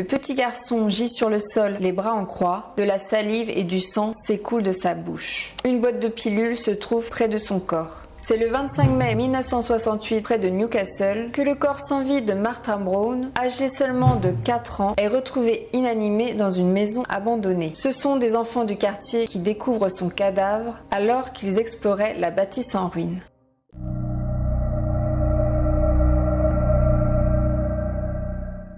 petit garçon gît sur le sol, les bras en croix. De la salive et du sang s'écoulent de sa bouche. Une boîte de pilules se trouve près de son corps. C'est le 25 mai 1968, près de Newcastle, que le corps sans vie de Martha Brown, âgé seulement de 4 ans, est retrouvé inanimé dans une maison abandonnée. Ce sont des enfants du quartier qui découvrent son cadavre alors qu'ils exploraient la bâtisse en ruine.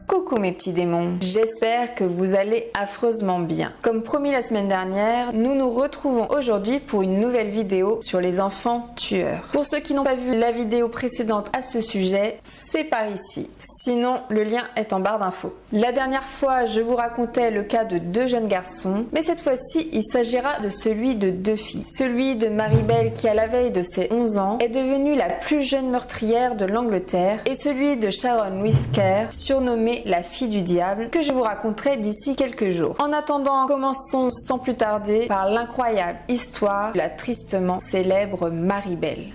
Coucou mes petits démons, j'espère que vous allez affreusement bien. Comme promis la semaine dernière, nous nous retrouvons aujourd'hui pour une nouvelle vidéo sur les enfants tueurs. Pour ceux qui n'ont pas vu la vidéo précédente à ce sujet, c'est par ici. Sinon, le lien est en barre d'infos. La dernière fois, je vous racontais le cas de 2 jeunes garçons, mais cette fois-ci, il s'agira de celui de 2 filles. Celui de Maribel qui, à la veille de ses 11 ans, est devenue la plus jeune meurtrière de l'Angleterre, et celui de Sharon Whisker, surnommée la fille du diable, que je vous raconterai d'ici quelques jours. En attendant, commençons sans plus tarder par l'incroyable histoire de la tristement célèbre Maribel.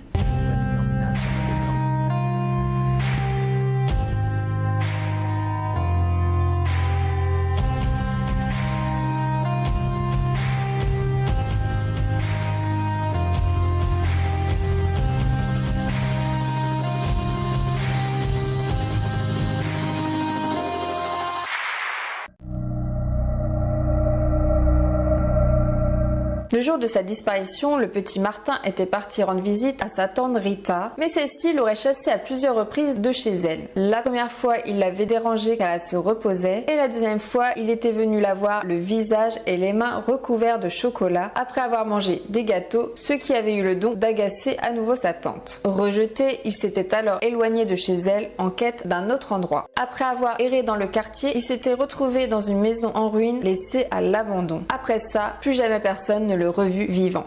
Le jour de sa disparition, le petit Martin était parti rendre visite à sa tante Rita, mais celle-ci l'aurait chassé à plusieurs reprises de chez elle. La première fois, il l'avait dérangée car elle se reposait, et la deuxième fois, il était venu la voir le visage et les mains recouverts de chocolat après avoir mangé des gâteaux, ce qui avait eu le don d'agacer à nouveau sa tante. Rejeté, il s'était alors éloigné de chez elle en quête d'un autre endroit. Après avoir erré dans le quartier, il s'était retrouvé dans une maison en ruine laissée à l'abandon. Après ça, plus jamais personne ne le revu vivant.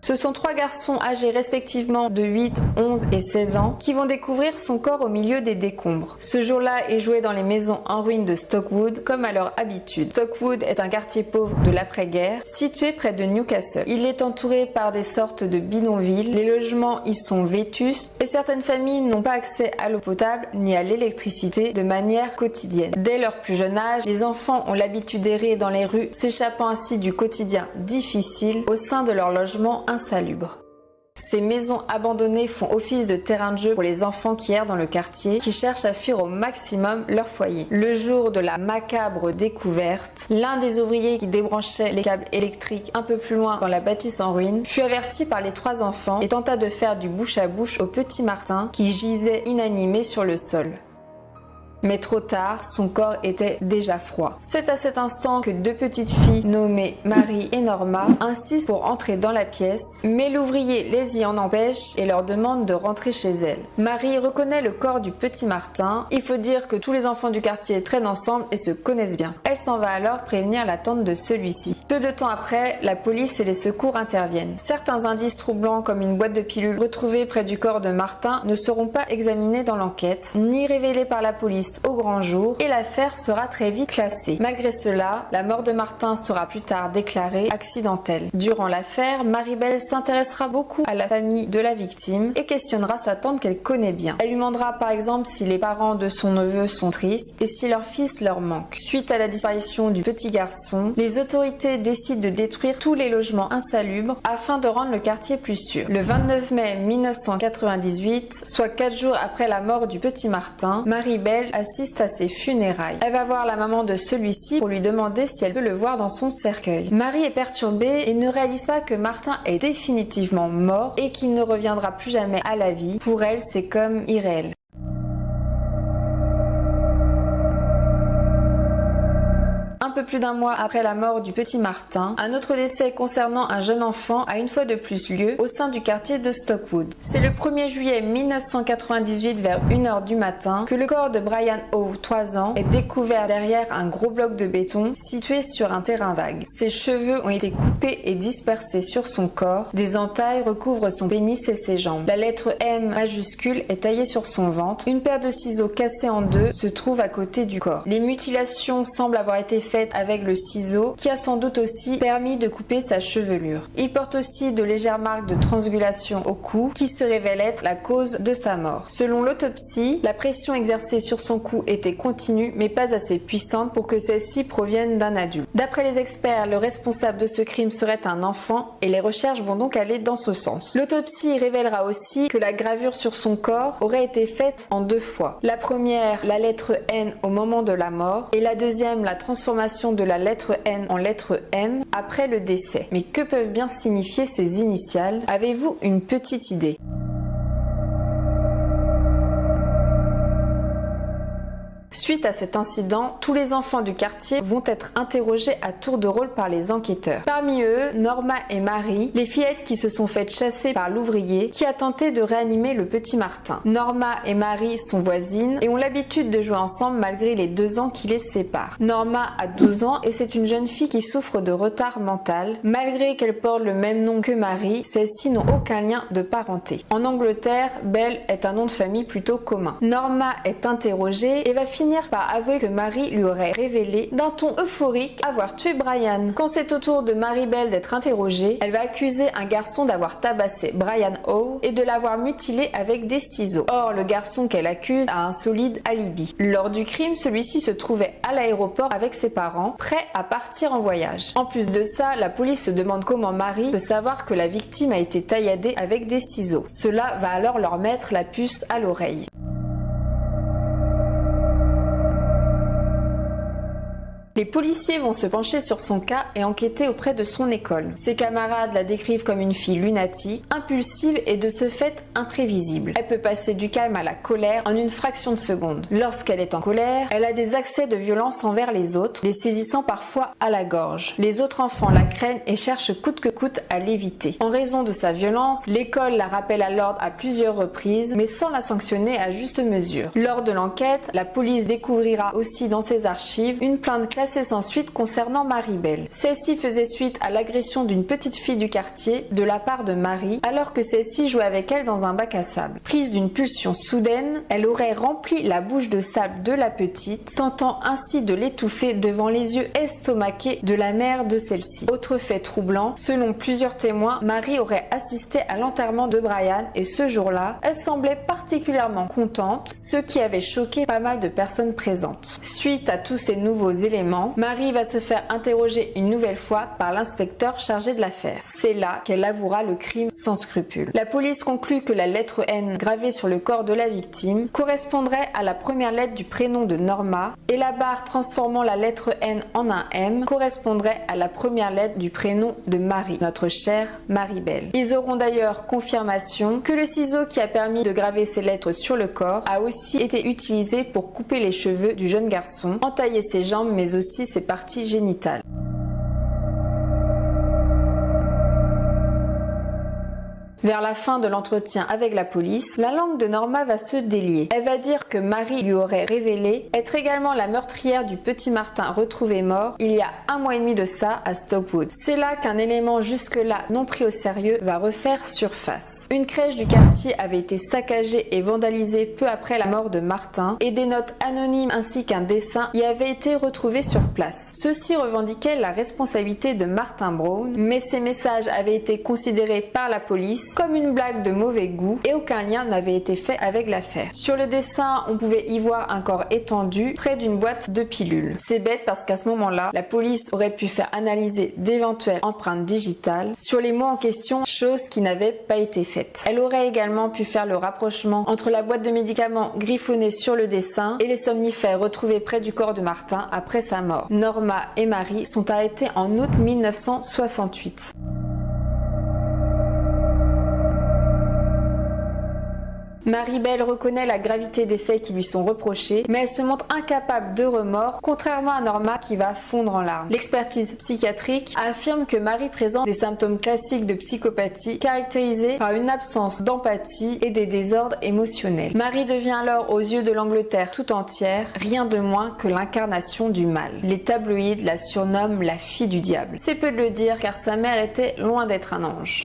Ce sont 3 garçons âgés respectivement de 8, 11 et 16 ans qui vont découvrir son corps au milieu des décombres. Ce jour-là, ils jouaient dans les maisons en ruine de Stokewood comme à leur habitude. Stokewood est un quartier pauvre de l'après-guerre situé près de Newcastle. Il est entouré par des sortes de bidonvilles, les logements y sont vétustes et certaines familles n'ont pas accès à l'eau potable ni à l'électricité de manière quotidienne. Dès leur plus jeune âge, les enfants ont l'habitude d'errer dans les rues, s'échappant ainsi du quotidien difficile au sein de leur logement insalubre. Ces maisons abandonnées font office de terrain de jeu pour les enfants qui errent dans le quartier, qui cherchent à fuir au maximum leur foyer. Le jour de la macabre découverte, l'un des ouvriers qui débranchait les câbles électriques un peu plus loin dans la bâtisse en ruine fut averti par les 3 enfants et tenta de faire du bouche à bouche au petit Martin qui gisait inanimé sur le sol. Mais trop tard, son corps était déjà froid. C'est à cet instant que 2 petites filles nommées Marie et Norma insistent pour entrer dans la pièce, mais l'ouvrier les y en empêche et leur demande de rentrer chez elle. Marie reconnaît le corps du petit Martin. Il faut dire que tous les enfants du quartier traînent ensemble et se connaissent bien. Elle s'en va alors prévenir la tante de celui-ci. Peu de temps après, la police et les secours interviennent. Certains indices troublants comme une boîte de pilules retrouvée près du corps de Martin ne seront pas examinés dans l'enquête, ni révélés par la police au grand jour et l'affaire sera très vite classée. Malgré cela, la mort de Martin sera plus tard déclarée accidentelle. Durant l'affaire, Maribel s'intéressera beaucoup à la famille de la victime et questionnera sa tante qu'elle connaît bien. Elle lui demandera par exemple si les parents de son neveu sont tristes et si leur fils leur manque. Suite à la disparition du petit garçon, les autorités décident de détruire tous les logements insalubres afin de rendre le quartier plus sûr. Le 29 mai 1998, soit 4 jours après la mort du petit Martin, Maribel assiste à ses funérailles. Elle va voir la maman de celui-ci pour lui demander si elle peut le voir dans son cercueil. Marie est perturbée et ne réalise pas que Martin est définitivement mort et qu'il ne reviendra plus jamais à la vie. Pour elle, c'est comme irréel. Un peu plus d'1 mois après la mort du petit Martin, un autre décès concernant un jeune enfant a une fois de plus lieu au sein du quartier de Stokewood. C'est le 1er juillet 1998 vers 1h du matin que le corps de Brian Howe, 3 ans, est découvert derrière un gros bloc de béton situé sur un terrain vague. Ses cheveux ont été coupés et dispersés sur son corps. Des entailles recouvrent son pénis et ses jambes. La lettre M majuscule est taillée sur son ventre. Une paire de ciseaux cassés en 2 se trouve à côté du corps. Les mutilations semblent avoir été faites tête avec le ciseau qui a sans doute aussi permis de couper sa chevelure. Il porte aussi de légères marques de transgulation au cou qui se révèlent être la cause de sa mort. Selon l'autopsie, la pression exercée sur son cou était continue mais pas assez puissante pour que celle-ci provienne d'un adulte. D'après les experts, le responsable de ce crime serait un enfant et les recherches vont donc aller dans ce sens. L'autopsie révélera aussi que la gravure sur son corps aurait été faite en 2 fois. La première, la lettre N au moment de la mort, et la deuxième, la transformation de la lettre N en lettre M après le décès. Mais que peuvent bien signifier ces initiales? Avez-vous une petite idée? Suite à cet incident, tous les enfants du quartier vont être interrogés à tour de rôle par les enquêteurs. Parmi eux, Norma et Marie, les fillettes qui se sont faites chasser par l'ouvrier qui a tenté de réanimer le petit Martin. Norma et Marie sont voisines et ont l'habitude de jouer ensemble malgré les 2 ans qui les séparent. Norma a 12 ans et c'est une jeune fille qui souffre de retard mental. Malgré qu'elle porte le même nom que Marie, celles-ci n'ont aucun lien de parenté. En Angleterre, Bell est un nom de famille plutôt commun. Norma est interrogée et va finir par avouer que Marie lui aurait révélé d'un ton euphorique avoir tué Brian. Quand c'est au tour de Marie Bell d'être interrogée, elle va accuser un garçon d'avoir tabassé Brian Howe et de l'avoir mutilé avec des ciseaux. Or, le garçon qu'elle accuse a un solide alibi. Lors du crime, celui-ci se trouvait à l'aéroport avec ses parents, prêt à partir en voyage. En plus de ça, la police se demande comment Marie peut savoir que la victime a été tailladée avec des ciseaux. Cela va alors leur mettre la puce à l'oreille. Les policiers vont se pencher sur son cas et enquêter auprès de son école. Ses camarades la décrivent comme une fille lunatique, impulsive et de ce fait imprévisible. Elle peut passer du calme à la colère en une fraction de seconde. Lorsqu'elle est en colère, elle a des accès de violence envers les autres, les saisissant parfois à la gorge. Les autres enfants la craignent et cherchent coûte que coûte à l'éviter. En raison de sa violence, l'école la rappelle à l'ordre à plusieurs reprises, mais sans la sanctionner à juste mesure. Lors de l'enquête, la police découvrira aussi dans ses archives une plainte classée sans suite concernant Marie Bell. Celle-ci faisait suite à l'agression d'une petite fille du quartier de la part de Marie, alors que celle-ci jouait avec elle dans un bac à sable. Prise d'une pulsion soudaine, elle aurait rempli la bouche de sable de la petite, tentant ainsi de l'étouffer devant les yeux estomaqués de la mère de celle-ci. Autre fait troublant, selon plusieurs témoins, Marie aurait assisté à l'enterrement de Brian et ce jour-là, elle semblait particulièrement contente, ce qui avait choqué pas mal de personnes présentes. Suite à tous ces nouveaux éléments, Marie va se faire interroger une nouvelle fois par l'inspecteur chargé de l'affaire. C'est là qu'elle avouera le crime sans scrupule. La police conclut que la lettre N gravée sur le corps de la victime correspondrait à la première lettre du prénom de Norma et la barre transformant la lettre N en un M correspondrait à la première lettre du prénom de Marie, notre chère Marie Bell. Ils auront d'ailleurs confirmation que le ciseau qui a permis de graver ces lettres sur le corps a aussi été utilisé pour couper les cheveux du jeune garçon, entailler ses jambes mais aussi ses parties génitales. Vers la fin de l'entretien avec la police, la langue de Norma va se délier. Elle va dire que Marie lui aurait révélé être également la meurtrière du petit Martin retrouvé mort il y a 1 mois et demi de ça à Stockwood. C'est là qu'un élément jusque-là non pris au sérieux va refaire surface. Une crèche du quartier avait été saccagée et vandalisée peu après la mort de Martin et des notes anonymes ainsi qu'un dessin y avaient été retrouvés sur place. Ceux-ci revendiquaient la responsabilité de Martin Brown, mais ces messages avaient été considérés par la police comme une blague de mauvais goût et aucun lien n'avait été fait avec l'affaire. Sur le dessin, on pouvait y voir un corps étendu près d'une boîte de pilules. C'est bête parce qu'à ce moment-là, la police aurait pu faire analyser d'éventuelles empreintes digitales sur les mots en question, chose qui n'avait pas été faite. Elle aurait également pu faire le rapprochement entre la boîte de médicaments griffonnée sur le dessin et les somnifères retrouvés près du corps de Martin après sa mort. Norma et Marie sont arrêtées en août 1968. Marie Bell reconnaît la gravité des faits qui lui sont reprochés, mais elle se montre incapable de remords, contrairement à Norma qui va fondre en larmes. L'expertise psychiatrique affirme que Marie présente des symptômes classiques de psychopathie caractérisés par une absence d'empathie et des désordres émotionnels. Marie devient alors, aux yeux de l'Angleterre tout entière, rien de moins que l'incarnation du mal. Les tabloïds la surnomment la fille du diable. C'est peu de le dire car sa mère était loin d'être un ange.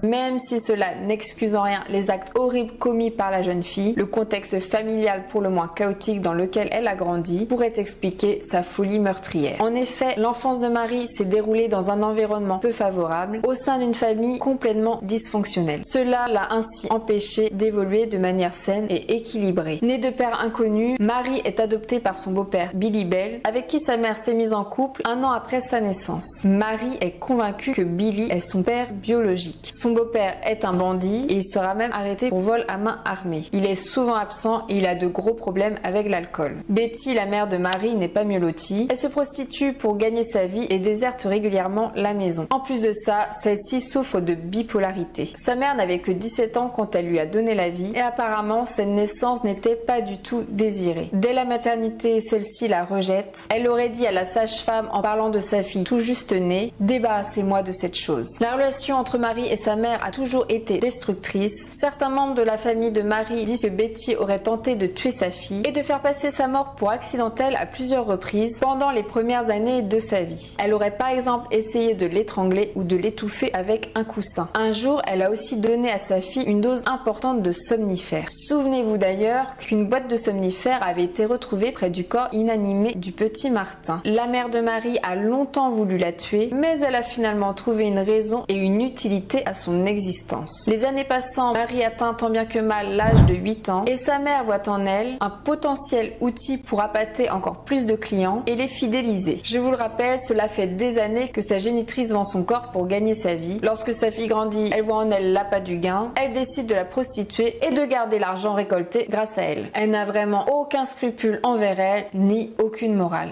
Même si cela n'excuse en rien les actes horribles commis par la jeune fille, le contexte familial pour le moins chaotique dans lequel elle a grandi pourrait expliquer sa folie meurtrière. En effet, l'enfance de Marie s'est déroulée dans un environnement peu favorable, au sein d'une famille complètement dysfonctionnelle. Cela l'a ainsi empêchée d'évoluer de manière saine et équilibrée. Née de père inconnu, Marie est adoptée par son beau-père Billy Bell, avec qui sa mère s'est mise en couple un an après sa naissance. Marie est convaincue que Billy est son père biologique. Son beau-père est un bandit et il sera même arrêté pour vol à main armée. Il est souvent absent et il a de gros problèmes avec l'alcool. Betty, la mère de Marie, n'est pas mieux lotie. Elle se prostitue pour gagner sa vie et déserte régulièrement la maison. En plus de ça, celle-ci souffre de bipolarité. Sa mère n'avait que 17 ans quand elle lui a donné la vie et apparemment cette naissance n'était pas du tout désirée. Dès la maternité, celle-ci la rejette. Elle aurait dit à la sage-femme en parlant de sa fille tout juste née: débarrassez-moi de cette chose. La relation entre Marie et sa mère a toujours été destructrice. Certains membres de la famille de Marie disent que Betty aurait tenté de tuer sa fille et de faire passer sa mort pour accidentelle à plusieurs reprises pendant les premières années de sa vie. Elle aurait par exemple essayé de l'étrangler ou de l'étouffer avec un coussin. Un jour, elle a aussi donné à sa fille une dose importante de somnifères. Souvenez-vous d'ailleurs qu'une boîte de somnifères avait été retrouvée près du corps inanimé du petit Martin. La mère de Marie a longtemps voulu la tuer, mais elle a finalement trouvé une raison et une utilité à son existence. Les années passant, Marie atteint tant bien que mal l'âge de 8 ans et sa mère voit en elle un potentiel outil pour appâter encore plus de clients et les fidéliser. Je vous le rappelle, cela fait des années que sa génitrice vend son corps pour gagner sa vie. Lorsque sa fille grandit, elle voit en elle l'appât du gain, elle décide de la prostituer et de garder l'argent récolté grâce à elle. Elle n'a vraiment aucun scrupule envers elle, ni aucune morale.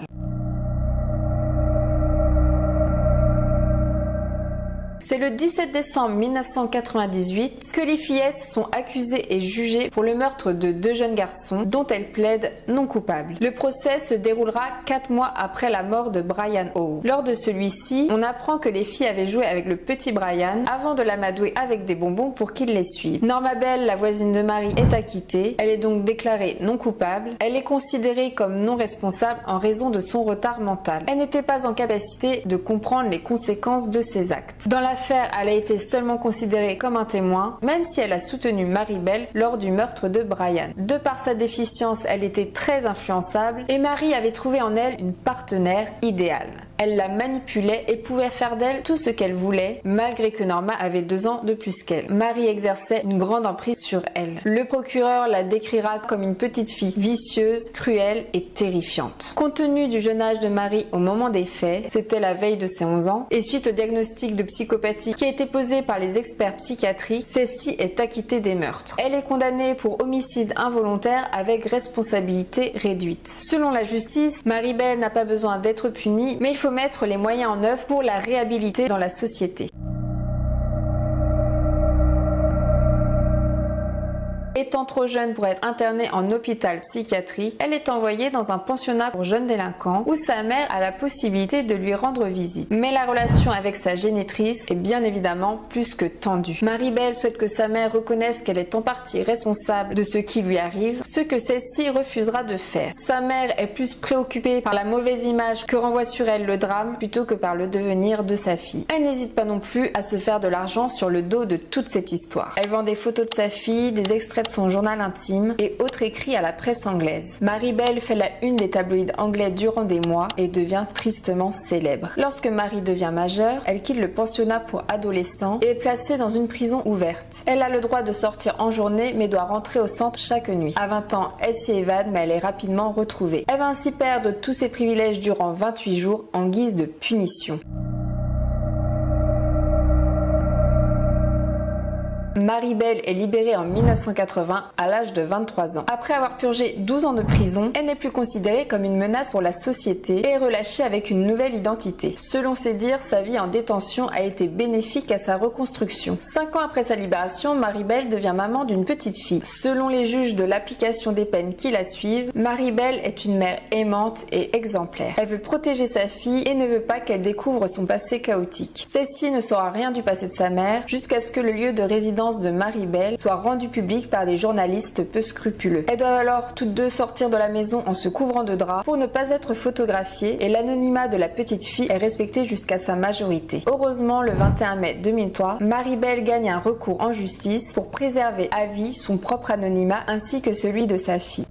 C'est le 17 décembre 1998 que les fillettes sont accusées et jugées pour le meurtre de 2 jeunes garçons dont elles plaident non coupables. Le procès se déroulera 4 mois après la mort de Brian Howe. Lors de celui-ci, on apprend que les filles avaient joué avec le petit Brian avant de l'amadouer avec des bonbons pour qu'il les suive. Norma Bell, la voisine de Marie, est acquittée. Elle est donc déclarée non coupable. Elle est considérée comme non responsable en raison de son retard mental. Elle n'était pas en capacité de comprendre les conséquences de ses actes. Dans l'affaire, elle a été seulement considérée comme un témoin, même si elle a soutenu Marie Bell lors du meurtre de Brian. De par sa déficience, elle était très influençable et Marie avait trouvé en elle une partenaire idéale. Elle la manipulait et pouvait faire d'elle tout ce qu'elle voulait, malgré que Norma avait 2 ans de plus qu'elle. Marie exerçait une grande emprise sur elle. Le procureur la décrira comme une petite fille vicieuse, cruelle et terrifiante. Compte tenu du jeune âge de Marie au moment des faits, c'était la veille de ses 11 ans, et suite au diagnostic de psychopathie qui a été posé par les experts psychiatriques, celle-ci est acquittée des meurtres. Elle est condamnée pour homicide involontaire avec responsabilité réduite. Selon la justice, Marie Bell n'a pas besoin d'être punie, mais il faut mettre les moyens en œuvre pour la réhabiliter dans la société. Étant trop jeune pour être internée en hôpital psychiatrique, elle est envoyée dans un pensionnat pour jeunes délinquants où sa mère a la possibilité de lui rendre visite. Mais la relation avec sa génitrice est bien évidemment plus que tendue. Marie Bell souhaite que sa mère reconnaisse qu'elle est en partie responsable de ce qui lui arrive, ce que celle-ci refusera de faire. Sa mère est plus préoccupée par la mauvaise image que renvoie sur elle le drame plutôt que par le devenir de sa fille. Elle n'hésite pas non plus à se faire de l'argent sur le dos de toute cette histoire. Elle vend des photos de sa fille, des extraits de son journal intime et autres écrits à la presse anglaise. Marie Bell fait la une des tabloïds anglais durant des mois et devient tristement célèbre. Lorsque Marie devient majeure, elle quitte le pensionnat pour adolescents et est placée dans une prison ouverte. Elle a le droit de sortir en journée mais doit rentrer au centre chaque nuit. À 20 ans, elle s'y évade mais elle est rapidement retrouvée. Elle va ainsi perdre tous ses privilèges durant 28 jours en guise de punition. Marie Bell est libérée en 1980 à l'âge de 23 ans. Après avoir purgé 12 ans de prison, elle n'est plus considérée comme une menace pour la société et est relâchée avec une nouvelle identité. Selon ses dires, sa vie en détention a été bénéfique à sa reconstruction. 5 ans après sa libération, Marie Bell devient maman d'une petite fille. Selon les juges de l'application des peines qui la suivent, Marie Bell est une mère aimante et exemplaire. Elle veut protéger sa fille et ne veut pas qu'elle découvre son passé chaotique. Celle-ci ne saura rien du passé de sa mère jusqu'à ce que le lieu de résidence confidences de Marie-Belle soient rendues publiques par des journalistes peu scrupuleux. Elles doivent alors toutes deux sortir de la maison en se couvrant de draps pour ne pas être photographiées et l'anonymat de la petite fille est respecté jusqu'à sa majorité. Heureusement, le 21 mai 2003, Marie-Belle gagne un recours en justice pour préserver à vie son propre anonymat ainsi que celui de sa fille.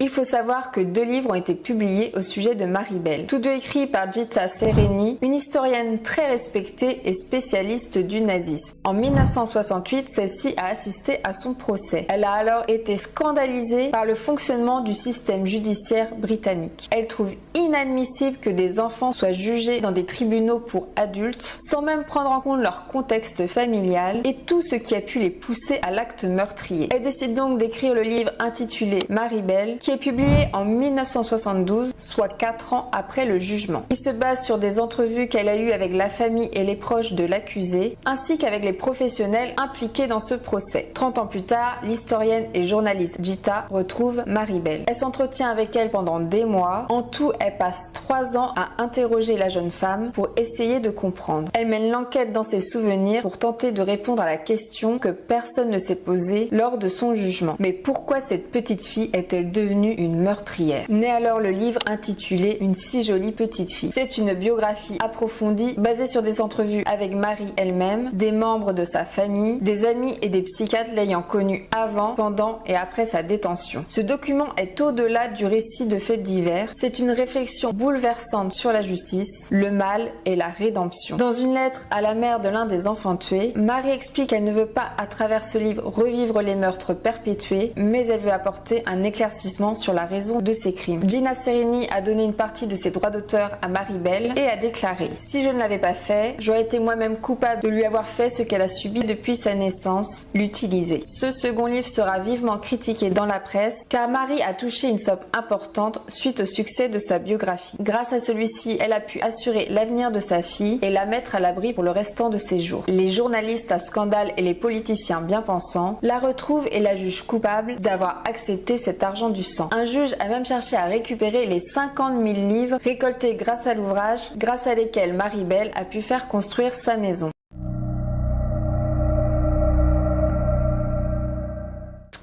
Il faut savoir que 2 livres ont été publiés au sujet de Marie-Belle, tous deux écrits par Gita Sereni, une historienne très respectée et spécialiste du nazisme. En 1968, celle-ci a assisté à son procès. Elle a alors été scandalisée par le fonctionnement du système judiciaire britannique. Elle trouve inadmissible que des enfants soient jugés dans des tribunaux pour adultes sans même prendre en compte leur contexte familial et tout ce qui a pu les pousser à l'acte meurtrier. Elle décide donc d'écrire le livre intitulé Marie-Belle, qui est publié en 1972, soit 4 ans après le jugement. Il se base sur des entrevues qu'elle a eues avec la famille et les proches de l'accusé, ainsi qu'avec les professionnels impliqués dans ce procès. 30 ans plus tard, l'historienne et journaliste Gita retrouve Marie-Belle. Elle s'entretient avec elle pendant des mois. En tout, elle passe 3 ans à interroger la jeune femme pour essayer de comprendre. Elle mène l'enquête dans ses souvenirs pour tenter de répondre à la question que personne ne s'est posée lors de son jugement. Mais pourquoi cette petite fille est-elle devenue une meurtrière? Naît alors le livre intitulé Une si jolie petite fille. C'est une biographie approfondie basée sur des entrevues avec Marie elle-même, des membres de sa famille, des amis et des psychiatres l'ayant connue avant, pendant et après sa détention. Ce document est au-delà du récit de faits divers. C'est une réflexion bouleversante sur la justice, le mal et la rédemption. Dans une lettre à la mère de l'un des enfants tués, Marie explique qu'elle ne veut pas à travers ce livre revivre les meurtres perpétués, mais elle veut apporter un éclaircissement sur la raison de ces crimes. Gita Sereni a donné une partie de ses droits d'auteur à Marie-Belle et a déclaré: si je ne l'avais pas fait, j'aurais été moi-même coupable de lui avoir fait ce qu'elle a subi depuis sa naissance, l'utiliser. Ce second livre sera vivement critiqué dans la presse car Marie a touché une somme importante suite au succès de sa biographie. Grâce à celui-ci, elle a pu assurer l'avenir de sa fille et la mettre à l'abri pour le restant de ses jours. Les journalistes à scandale et les politiciens bien pensants la retrouvent et la jugent coupable d'avoir accepté cet argent du sang. Un juge a même cherché à récupérer les 50 000 livres récoltés grâce à l'ouvrage, grâce à lesquels Marie-Belle a pu faire construire sa maison.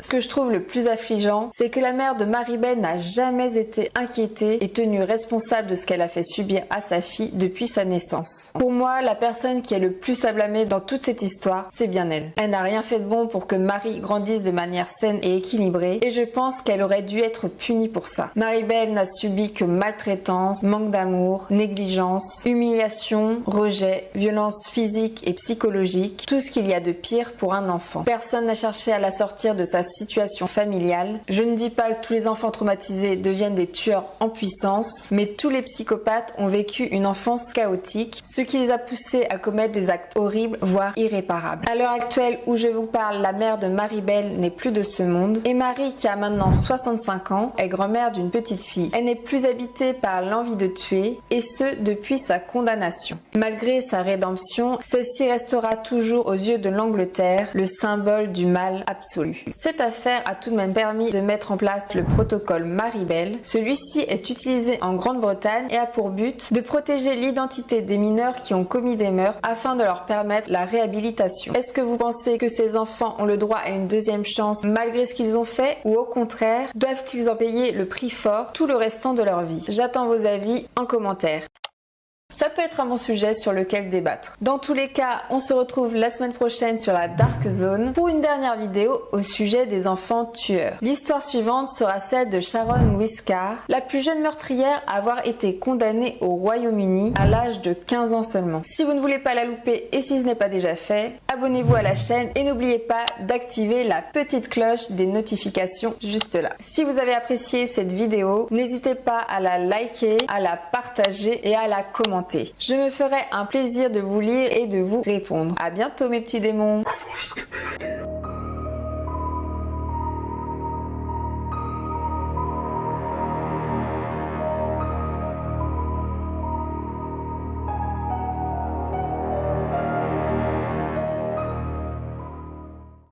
Ce que je trouve le plus affligeant, c'est que la mère de Marie-Belle n'a jamais été inquiétée et tenue responsable de ce qu'elle a fait subir à sa fille depuis sa naissance. Pour moi, la personne qui est le plus à blâmer dans toute cette histoire, c'est bien elle. Elle n'a rien fait de bon pour que Marie grandisse de manière saine et équilibrée, et je pense qu'elle aurait dû être punie pour ça. Marie-Belle n'a subi que maltraitance, manque d'amour, négligence, humiliation, rejet, violence physique et psychologique, tout ce qu'il y a de pire pour un enfant. Personne n'a cherché à la sortir de sa situation familiale. Je ne dis pas que tous les enfants traumatisés deviennent des tueurs en puissance, mais tous les psychopathes ont vécu une enfance chaotique, ce qui les a poussés à commettre des actes horribles, voire irréparables. À l'heure actuelle où je vous parle, la mère de Marie-Belle n'est plus de ce monde, et Marie, qui a maintenant 65 ans, est grand-mère d'une petite fille. Elle n'est plus habitée par l'envie de tuer, et ce depuis sa condamnation. Malgré sa rédemption, celle-ci restera toujours aux yeux de l'Angleterre le symbole du mal absolu. Cette affaire a tout de même permis de mettre en place le protocole Marie-Belle. Celui-ci est utilisé en Grande-Bretagne et a pour but de protéger l'identité des mineurs qui ont commis des meurtres afin de leur permettre la réhabilitation. Est-ce que vous pensez que ces enfants ont le droit à une deuxième chance malgré ce qu'ils ont fait, ou au contraire, doivent-ils en payer le prix fort tout le restant de leur vie? J'attends vos avis en commentaire. Ça peut être un bon sujet sur lequel débattre. Dans tous les cas, on se retrouve la semaine prochaine sur la Dark Zone pour une dernière vidéo au sujet des enfants tueurs. L'histoire suivante sera celle de Sharon Louise Carr, la plus jeune meurtrière à avoir été condamnée au Royaume-Uni à l'âge de 15 ans seulement. Si vous ne voulez pas la louper et si ce n'est pas déjà fait, abonnez-vous à la chaîne et n'oubliez pas d'activer la petite cloche des notifications juste là. Si vous avez apprécié cette vidéo, n'hésitez pas à la liker, à la partager et à la commenter. Je me ferai un plaisir de vous lire et de vous répondre. À bientôt mes petits démons.